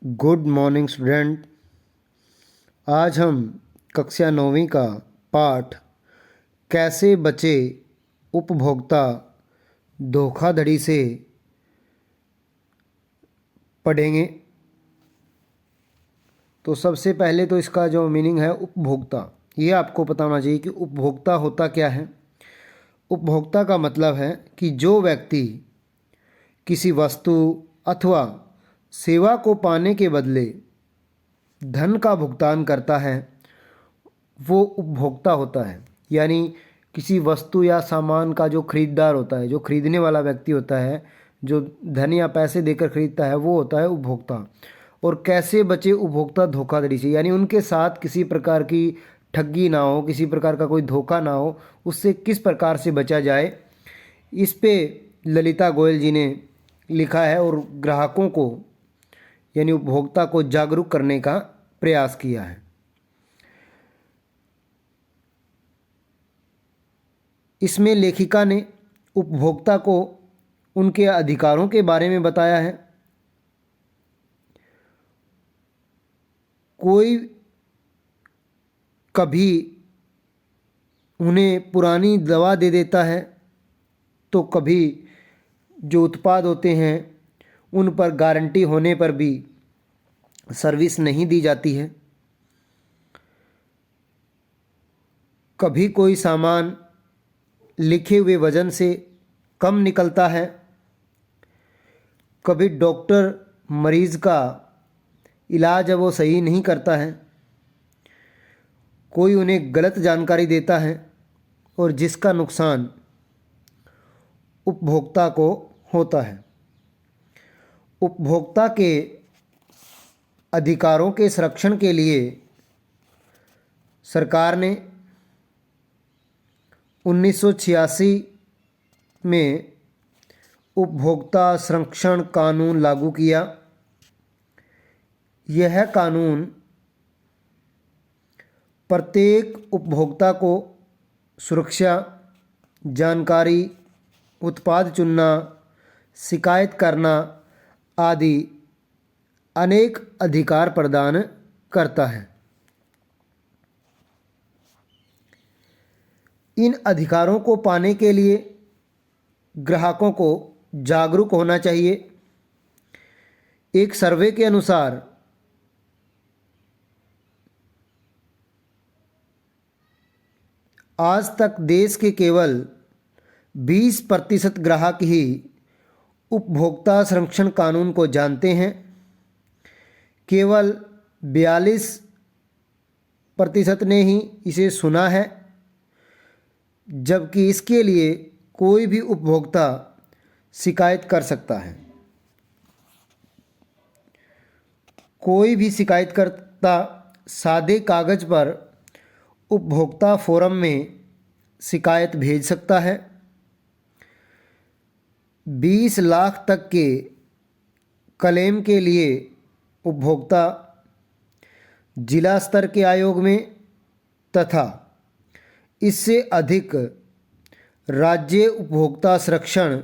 Good morning student. आज हम कक्षा 9वीं का पाठ कैसे बचे उपभोक्ता धोखाधड़ी से पढ़ेंगे। तो सबसे पहले तो इसका जो मीनिंग है उपभोक्ता, ये आपको पता होना चाहिए कि उपभोक्ता होता क्या है। उपभोक्ता का मतलब है कि जो व्यक्ति किसी वस्तु अथवा सेवा को पाने के बदले धन का भुगतान करता है वो उपभोक्ता होता है। यानी किसी वस्तु या सामान का जो खरीदार होता है, जो खरीदने वाला व्यक्ति होता है, जो धन या पैसे देकर खरीदता है, वो होता है उपभोक्ता। और कैसे बचे उपभोक्ता धोखाधड़ी से, यानी उनके साथ किसी प्रकार की ठगी ना हो, किसी प्रकार का कोई धोखा ना हो, उससे किस प्रकार से बचा जाए, इस पे ललिता गोयल जी ने लिखा है और ग्राहकों को यानी उपभोक्ता को जागरूक करने का प्रयास किया है। इसमें लेखिका ने उपभोक्ता को उनके अधिकारों के बारे में बताया है। कोई कभी उन्हें पुरानी दवा दे देता है तो कभी जो उत्पाद होते हैं उन पर गारंटी होने पर भी सर्विस नहीं दी जाती है। कभी कोई सामान लिखे हुए वजन से कम निकलता है। कभी डॉक्टर मरीज़ का इलाज है वो सही नहीं करता है। कोई उन्हें गलत जानकारी देता है और जिसका नुकसान उपभोक्ता को होता है। उपभोक्ता के अधिकारों के संरक्षण के लिए सरकार ने 1986 में उपभोक्ता संरक्षण कानून लागू किया। यह कानून प्रत्येक उपभोक्ता को सुरक्षा, जानकारी, उत्पाद चुनना, शिकायत करना आदि अनेक अधिकार प्रदान करता है। इन अधिकारों को पाने के लिए ग्राहकों को जागरूक होना चाहिए। एक सर्वे के अनुसार आज तक देश के केवल 20% ग्राहक ही उपभोक्ता संरक्षण कानून को जानते हैं। केवल 42% ने ही इसे सुना है, जबकि इसके लिए कोई भी उपभोक्ता शिकायत कर सकता है। कोई भी शिकायतकर्ता सादे कागज पर उपभोक्ता फोरम में शिकायत भेज सकता है। 20 लाख तक के क्लेम के लिए उपभोक्ता जिला स्तर के आयोग में तथा इससे अधिक राज्य उपभोक्ता संरक्षण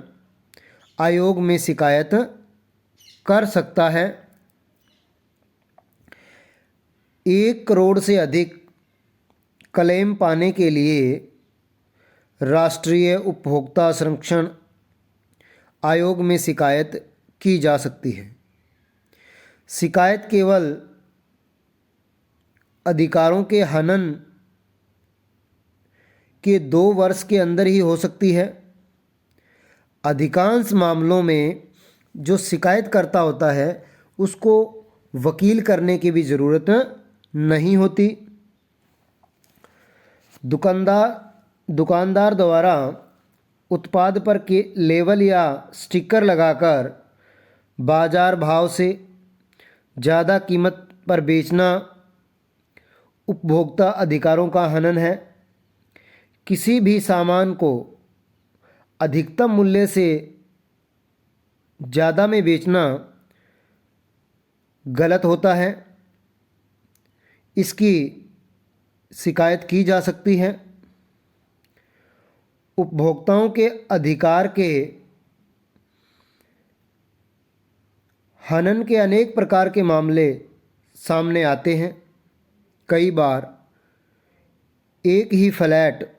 आयोग में शिकायत कर सकता है। 1 करोड़ से अधिक क्लेम पाने के लिए राष्ट्रीय उपभोक्ता संरक्षण आयोग में शिकायत की जा सकती है। शिकायत केवल अधिकारों के हनन के 2 वर्ष के अंदर ही हो सकती है। अधिकांश मामलों में जो शिकायत करता होता है उसको वकील करने की भी ज़रूरत नहीं होती। दुकानदार द्वारा उत्पाद पर के लेबल या स्टिकर लगाकर बाजार भाव से ज़्यादा कीमत पर बेचना उपभोक्ता अधिकारों का हनन है। किसी भी सामान को अधिकतम मूल्य से ज़्यादा में बेचना गलत होता है। इसकी शिकायत की जा सकती है। उपभोक्ताओं के अधिकार के हनन के अनेक प्रकार के मामले सामने आते हैं। कई बार एक ही फ्लैट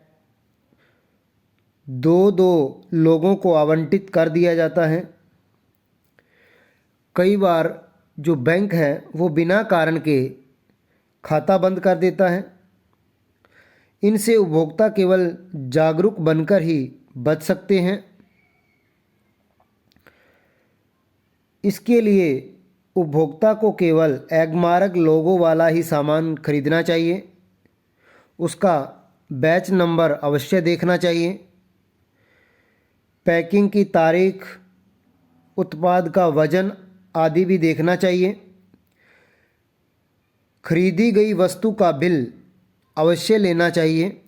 दो दो लोगों को आवंटित कर दिया जाता है। कई बार जो बैंक है वो बिना कारण के खाता बंद कर देता है। इनसे उपभोक्ता केवल जागरूक बनकर ही बच सकते हैं। इसके लिए उपभोक्ता को केवल एगमार्क लोगो वाला ही सामान खरीदना चाहिए। उसका बैच नंबर अवश्य देखना चाहिए। पैकिंग की तारीख, उत्पाद का वजन आदि भी देखना चाहिए। खरीदी गई वस्तु का बिल अवश्य लेना चाहिए।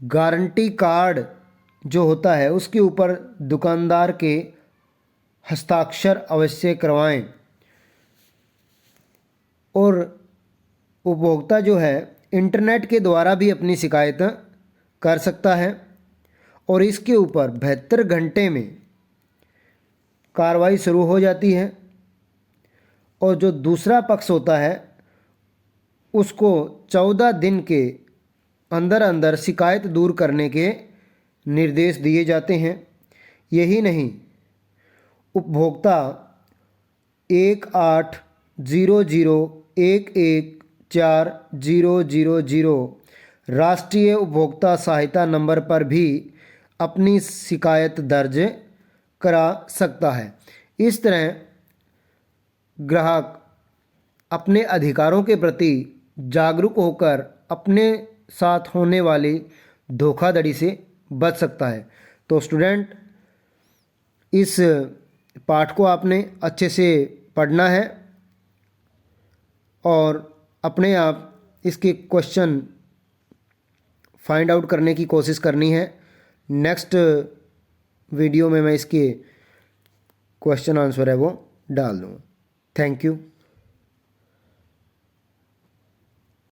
गारंटी कार्ड जो होता है उसके ऊपर दुकानदार के हस्ताक्षर अवश्य करवाएं। और उपभोक्ता जो है इंटरनेट के द्वारा भी अपनी शिकायत कर सकता है और इसके ऊपर 72 घंटे में कार्रवाई शुरू हो जाती है। और जो दूसरा पक्ष होता है उसको 14 दिन के अंदर अंदर शिकायत दूर करने के निर्देश दिए जाते हैं। यही नहीं, उपभोक्ता 1800114000 राष्ट्रीय उपभोक्ता सहायता नंबर पर भी अपनी शिकायत दर्ज करा सकता है। इस तरह ग्राहक अपने अधिकारों के प्रति जागरूक होकर अपने साथ होने वाली धोखाधड़ी से बच सकता है। तो स्टूडेंट, इस पाठ को आपने अच्छे से पढ़ना है और अपने आप इसके क्वेश्चन फाइंड आउट करने की कोशिश करनी है। नेक्स्ट वीडियो में मैं इसके क्वेश्चन आंसर है वो डाल दूँगा। Thank you.